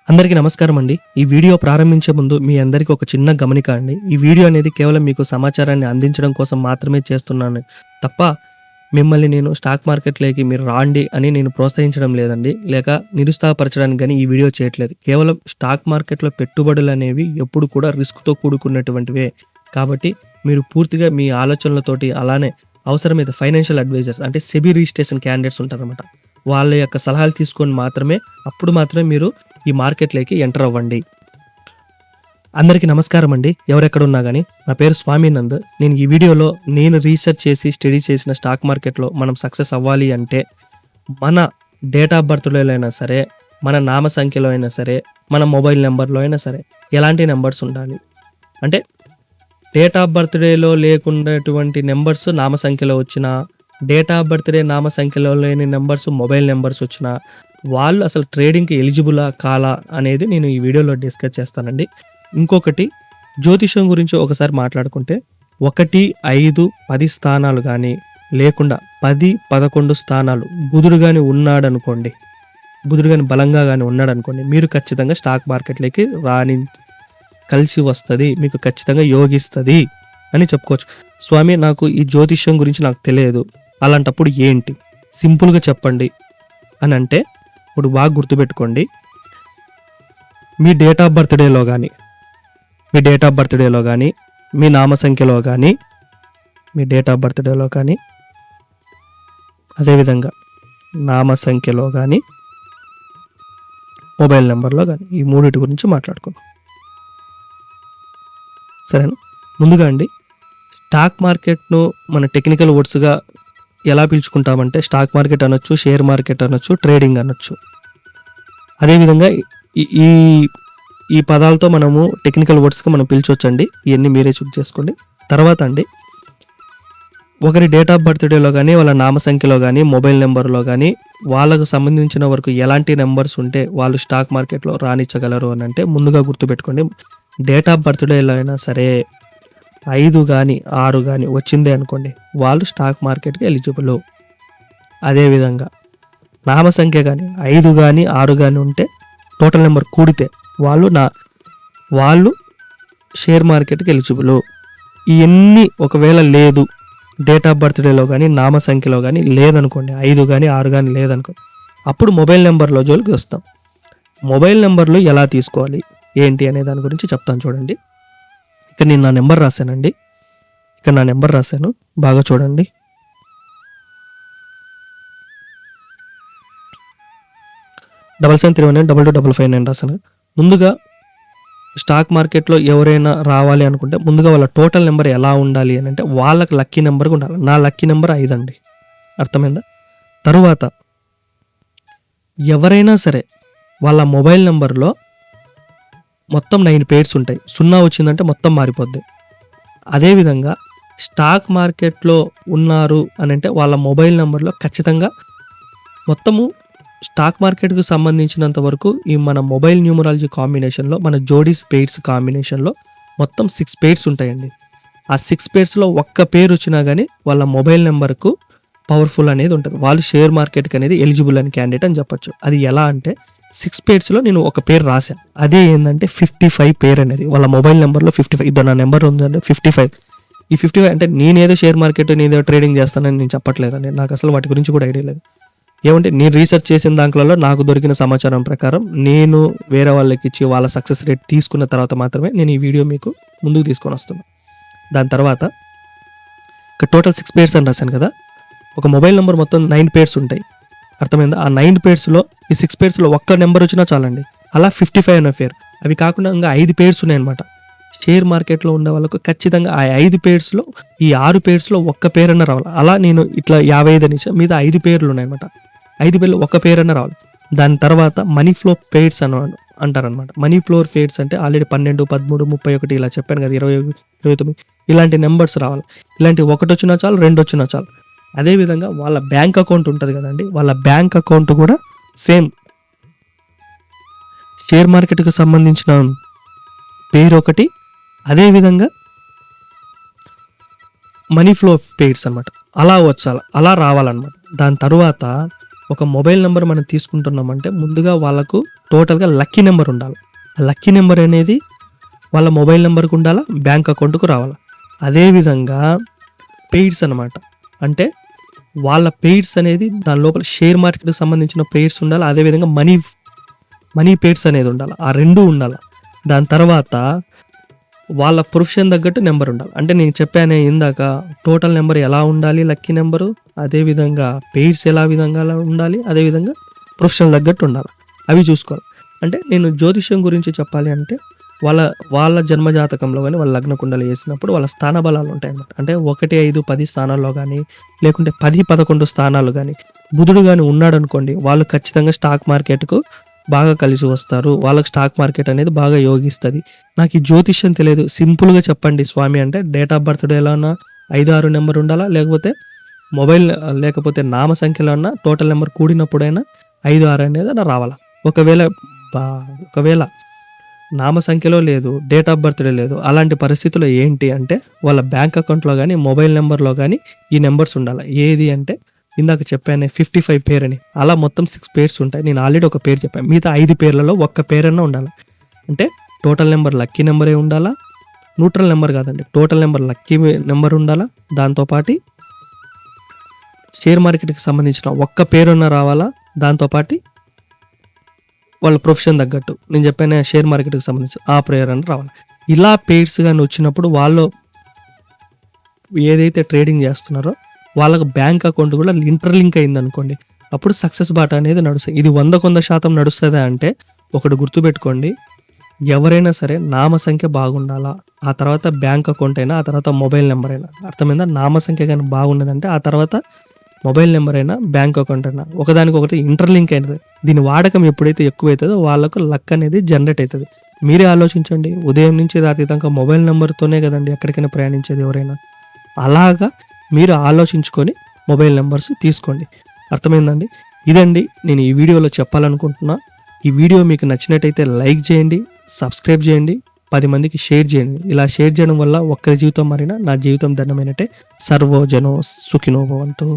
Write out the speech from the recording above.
అందరికీ నమస్కారం అండి. ఈ వీడియో ప్రారంభించే ముందు మీ అందరికీ ఒక చిన్న గమనిక అండి. ఈ వీడియో అనేది కేవలం మీకు సమాచారాన్ని అందించడం కోసం మాత్రమే చేస్తున్నాను తప్ప మిమ్మల్ని నేను స్టాక్ మార్కెట్‌లోకి మీరు రాండి అని నేను ప్రోత్సహించడం లేదండి. లేక నిరుత్సాహపరచడానికి గాని ఈ వీడియో చేయట్లేదు. కేవలం స్టాక్ మార్కెట్‌లో పెట్టుబడులనేవి ఎప్పుడు కూడా రిస్క్‌తో కూడుకున్నటువంటివే. కాబట్టి మీరు పూర్తిగా మీ ఆలోచనలతోటి అలానే అవసరమైతే ఫైనాన్షియల్ అడ్వైజర్స్ అంటే సెబీ రిజిస్ట్రేషన్ క్యాండిడేట్స్ ఉంటారనమాట. వాళ్ళ యొక్క సలహాలు తీసుకొని మాత్రమే అప్పుడు మాత్రమే మీరు ఈ మార్కెట్‌లోకి ఎంటర్ అవ్వండి. అందరికీ నమస్కారం అండి. ఎవరెక్కడున్నా గానీ నా పేరు స్వామినంద్. నేను ఈ వీడియోలో నేను రీసెర్చ్ చేసి స్టడీ చేసిన స్టాక్ మార్కెట్‌లో మనం సక్సెస్ అవ్వాలి అంటే మన డేట్ ఆఫ్ బర్త్‌లో అయినా సరే, మన నామ సంఖ్యలో అయినా సరే, మన మొబైల్ నంబర్‌లో అయినా సరే ఎలాంటి నంబర్స్ ఉండాలి? అంటే డేట్ ఆఫ్ బర్త్‌డేలో లేకున్నటువంటి నంబర్స్ నామ సంఖ్యలో వచ్చినా, డేట్ ఆఫ్ బర్త్‌డే నామ సంఖ్యలో లేని నంబర్స్ మొబైల్ నంబర్స్ వచ్చినా వాళ్ళు అసలు ట్రేడింగ్‌కి ఎలిజిబులా? కాలా? అనేది నేను ఈ వీడియోలో డిస్కస్ చేస్తానండి. ఇంకొకటి జ్యోతిష్యం గురించి ఒకసారి మాట్లాడుకుంటే 1, 5, 10 స్థానాలు గానీ లేకుండా 10, 11 స్థానాలు బుధుడు గాని ఉన్నాడనుకోండి, బుధుడు గాని బలంగా గాని ఉన్నాడనుకోండి, మీరు ఖచ్చితంగా స్టాక్ మార్కెట్‌లోకి కలిసి వస్తది. మీకు ఖచ్చితంగా యోగిస్తది అని చెప్పుకోవచ్చు. స్వామి నాకు ఈ జ్యోతిష్యం గురించి నాకు తెలియదు. అలాంటప్పుడు ఏంటి? సింపుల్‌గా చెప్పండి అనంటే ఇప్పుడు బాగా గుర్తుపెట్టుకోండి. మీ డేట్ ఆఫ్ బర్త్‌డేలో గానీ, మీ నామ సంఖ్యలో గానీ, అదేవిధంగా నామ సంఖ్యలో గానీ, మొబైల్ నెంబర్‌లో గానీ ఈ మూడిటి గురించి మాట్లాడుకుందాం. సరేనా? ముందుగా అండి స్టాక్ మార్కెట్‌ను మన టెక్నికల్ వర్డ్స్‌గా ఎలా పిలుచుకుంటామంటే స్టాక్ మార్కెట్ అనొచ్చు, షేర్ మార్కెట్ అనొచ్చు, ట్రేడింగ్ అనొచ్చు. అదేవిధంగా ఈ ఈ పదాలతో మనము టెక్నికల్ వర్డ్స్‌గా మనం పిలిచొచ్చండి. ఇవన్నీ మీరే చూస్ చేసుకోండి. తర్వాత అండి ఒకరి డేట్ ఆఫ్ బర్త్‌డేలో గానీ, వాళ్ళ నామ సంఖ్యలో గానీ, మొబైల్ నెంబర్‌లో గానీ వాళ్ళకు సంబంధించిన వరకు ఎలాంటి నెంబర్స్ ఉంటే వాళ్ళు స్టాక్ మార్కెట్‌లో రాణించగలరు అనంటే ముందుగా గుర్తుపెట్టుకోండి. డేట్ ఆఫ్ బర్త్‌డేలో అయినా సరే 5 గానీ, 6 గానీ వచ్చిందే అనుకోండి, వాళ్ళు స్టాక్ మార్కెట్‌కి ఎలిజిబులు. అదేవిధంగా నామ సంఖ్య గానీ 5 గానీ, 6 గానీ ఉంటే టోటల్ నెంబర్ కూడితే వాళ్ళు షేర్ మార్కెట్‌కి ఎలిజిబులు. ఇయన్నీ ఒకవేళ లేదు, డేట్ ఆఫ్ బర్త్‌డేలో గానీ, నామ సంఖ్యలో గానీ లేదనుకోండి, 5 గానీ, 6 గానీ లేదనుకోండి, అప్పుడు మొబైల్ నెంబర్‌లో జోలికి వస్తాం. మొబైల్ నెంబర్‌లు ఎలా తీసుకోవాలి, ఏంటి అనే దాని గురించి చెప్తాను చూడండి. ఇక్కడ నేను నా నెంబర్ రాశానండి. బాగా చూడండి. డబల్ 731922559 రాశాను. ముందుగా స్టాక్ మార్కెట్లో ఎవరైనా రావాలి అనుకుంటే ముందుగా వాళ్ళ టోటల్ నెంబర్ ఎలా ఉండాలి అని అంటే వాళ్ళకి లక్కీ నెంబర్గా ఉండాలి. నా లక్కీ నెంబర్ 5 అండి. అర్థమైందా? తరువాత ఎవరైనా సరే వాళ్ళ మొబైల్ నెంబర్లో మొత్తం 9 పేర్స్ ఉంటాయి. 0 వచ్చిందంటే మొత్తం మారిపోద్ది. అదేవిధంగా స్టాక్ మార్కెట్లో ఉన్నారు అని అంటే వాళ్ళ మొబైల్ నెంబర్లో ఖచ్చితంగా మొత్తము స్టాక్ మార్కెట్‌కు సంబంధించినంత వరకు ఈ మన మొబైల్ న్యూమరాలజీ కాంబినేషన్‌లో మన జోడీస్ పెయిర్స్ కాంబినేషన్‌లో మొత్తం 6 పేర్స్ ఉంటాయండి. ఆ 6 పేర్స్‌లో ఒక్క పేరు వచ్చినా కానీ వాళ్ళ మొబైల్ నెంబర్‌కు పవర్ఫుల్ అనేది ఉంటుంది. వాళ్ళు షేర్ మార్కెట్‌కి అనేది ఎలిజిబుల్ అని క్యాండిడేట్ అని చెప్పొచ్చు. అది ఎలా అంటే 6 పేర్స్‌లో నేను ఒక పేరు రాశాను. అదే ఏంటంటే 55 పేరు అనేది వాళ్ళ మొబైల్ నెంబర్లో 55. ఇద్దరు నా నెంబర్ ఉందంటే 55. ఈ 55 అంటే నేనేదో షేర్ మార్కెట్ నేనేదో ట్రేడింగ్ చేస్తానని నేను చెప్పట్లేదండి. నాకు అసలు వాటి గురించి కూడా ఐడియా లేదు. ఏమంటే నేను రీసెర్చ్ చేసిన దాంట్లో నాకు దొరికిన సమాచారం ప్రకారం నేను వేరే వాళ్ళకి ఇచ్చి వాళ్ళ సక్సెస్ రేట్ తీసుకున్న తర్వాత మాత్రమే నేను ఈ వీడియో మీకు ముందుకు తీసుకొని వస్తున్నాను. దాని తర్వాత ఇక్కడ టోటల్ 6 పేర్స్ అని రాశాను కదా. ఒక మొబైల్ నెంబర్ మొత్తం 9 పేర్స్ ఉంటాయి. అర్థమైందా? ఆ 9 పేర్స్‌లో ఈ 6 పేర్స్‌లో ఒక్క నెంబర్ వచ్చినా చాలండి. అలా 55 అనే పేరు. అవి కాకుండా ఇంకా 5 పేర్స్ ఉన్నాయన్నమాట. షేర్ మార్కెట్లో ఉండే వాళ్ళకు ఖచ్చితంగా ఆ 5 పేర్స్‌లో ఈ 6 పేర్స్‌లో ఒక్క పేరన్నా రావాలి. అలా నేను ఇట్లా 55 అని మీద 5 పేర్లు ఉన్నాయన్నమాట. 5 పేర్లు ఒక్క పేరన్నా రావాలి. దాని తర్వాత మనీ ఫ్లో పేర్స్ అంటారనమాట. మనీ ఫ్లో పేర్స్ అంటే ఆల్రెడీ 12, 13, 31 ఇలా చెప్పాను కదా, 20, 29 ఇలాంటి నెంబర్స్ రావాలి. ఇలాంటి 1 వచ్చినా చాలు, 2 వచ్చినా చాలు. అదేవిధంగా వాళ్ళ బ్యాంక్ అకౌంట్ ఉంటుంది కదండి, వాళ్ళ బ్యాంక్ అకౌంట్ కూడా సేమ్ షేర్ మార్కెట్కి సంబంధించిన పేరు ఒకటి, అదేవిధంగా మనీ ఫ్లో పేర్స్ అనమాట. అలా రావాలన్నమాట. దాని తర్వాత ఒక మొబైల్ నెంబర్ మనం తీసుకుంటున్నామంటే ముందుగా వాళ్ళకు టోటల్‌గా లక్కీ నెంబర్ ఉండాలి. ఆ లక్కీ నెంబర్ అనేది వాళ్ళ మొబైల్ నెంబర్‌కి ఉండాలా, బ్యాంక్ అకౌంట్‌కు రావాలా. అదేవిధంగా పెయిడ్స్ అనమాట. అంటే వాళ్ళ పెయిడ్స్ అనేది దాని లోపల షేర్ మార్కెట్‌కి సంబంధించిన పెయిడ్స్ ఉండాలి. అదేవిధంగా మనీ పెయిడ్స్ అనేది ఉండాలి. ఆ 2 ఉండాలి. దాని తర్వాత వాళ్ళ ప్రొఫెషన్ తగ్గట్టు నెంబర్ ఉండాలి. అంటే నేను చెప్పానే ఇందాక టోటల్ నెంబర్ ఎలా ఉండాలి లక్కీ నెంబరు, అదేవిధంగా పెయిడ్స్ ఎలా విధంగా ఉండాలి, అదేవిధంగా ప్రొఫెషన్ తగ్గట్టు ఉండాలి. అవి చూసుకోవాలి. అంటే నేను జ్యోతిష్యం గురించి చెప్పాలి అంటే వాళ్ళ జన్మజాతకంలో కానీ వాళ్ళ లగ్న కుండలు వేసినప్పుడు వాళ్ళ స్థాన బలాలు ఉంటాయన్నమాట. అంటే 1, 5, 10 స్థానాల్లో కానీ లేకుంటే 10, 11 స్థానాలు కానీ బుధుడు కానీ ఉన్నాడు అనుకోండి, వాళ్ళు ఖచ్చితంగా స్టాక్ మార్కెట్కు బాగా కలిసి వస్తారు. వాళ్ళకి స్టాక్ మార్కెట్ అనేది బాగా యోగిస్తుంది. నాకు ఈ జ్యోతిష్యం తెలియదు, సింపుల్గా చెప్పండి స్వామి అంటే డేట్ ఆఫ్ బర్త్ ఎలా ఉన్నా 5, 6 నెంబర్ ఉండాలా, లేకపోతే మొబైల్ లేకపోతే నామ సంఖ్యలో ఉన్న టోటల్ నెంబర్ కూడినప్పుడైనా 5, 6 అనేది రావాలా. ఒకవేళ నామ సంఖ్యలో లేదు, డేట్ ఆఫ్ బర్త్డే లేదు, అలాంటి పరిస్థితుల్లో ఏంటి అంటే వాళ్ళ బ్యాంక్ అకౌంట్లో కానీ మొబైల్ నెంబర్లో కానీ ఈ నెంబర్స్ ఉండాలి. ఏది అంటే ఇందాక చెప్పానే 55 పేర్ అని, అలా మొత్తం 6 పేర్స్ ఉంటాయి. నేను ఆల్రెడీ ఒక పేరు చెప్పాను. మిగతా 5 పేర్లలో ఒక్క పేరన్నా ఉండాలి. అంటే టోటల్ నెంబర్ లక్కీ నెంబరే ఉండాలా, న్యూట్రల్ నెంబర్ కాదండి, టోటల్ నెంబర్ లక్కీ నెంబర్ ఉండాలా. దాంతోపాటు షేర్ మార్కెట్కి సంబంధించిన ఒక్క పేరున్న రావాలా. దాంతోపాటు వాళ్ళ ప్రొఫెషన్ తగ్గట్టు నేను చెప్పాను షేర్ మార్కెట్కి సంబంధించి ఆ ప్రేయర్ అని రావాలి. ఇలా పేర్స్ కానీ వచ్చినప్పుడు వాళ్ళు ఏదైతే ట్రేడింగ్ చేస్తున్నారో వాళ్ళకి బ్యాంక్ అకౌంట్ కూడా ఇంటర్లింక్ అయింది అనుకోండి, అప్పుడు సక్సెస్ బాట అనేది నడుస్తుంది. ఇది 100% నడుస్తుందా అంటే ఒకటి గుర్తుపెట్టుకోండి, ఎవరైనా సరే నామ సంఖ్య బాగుండాలా, ఆ తర్వాత బ్యాంక్ అకౌంట్ అయినా, ఆ తర్వాత మొబైల్ నెంబర్ అయినా. అర్థమైందా? నామ సంఖ్య కానీ బాగున్నదంటే ఆ తర్వాత మొబైల్ నెంబర్ అయినా బ్యాంక్ అకౌంట్ అయినా ఒకదానికొకటి ఇంటర్లింక్ అయినది. దీని వాడకం ఎప్పుడైతే ఎక్కువైతుందో వాళ్ళకు లక్ అనేది జనరేట్ అవుతుంది. మీరే ఆలోచించండి, ఉదయం నుంచి రాత్రి దాకా మొబైల్ నెంబర్తోనే కదండి ఎక్కడికైనా ప్రయాణించేది ఎవరైనా. అలాగా మీరు ఆలోచించుకొని మొబైల్ నెంబర్స్ తీసుకోండి. అర్థమైందండి? ఇదండి నేను ఈ వీడియోలో చెప్పాలనుకుంటున్నా. ఈ వీడియో మీకు నచ్చినట్టయితే లైక్ చేయండి, సబ్స్క్రైబ్ చేయండి, 10 మందికి షేర్ చేయండి. ఇలా షేర్ చేయడం వల్ల ఒక్కరి జీవితం మారినా నా జీవితం ధన్యమైనట్టే. సర్వో జనో సుఖినో భవంతు.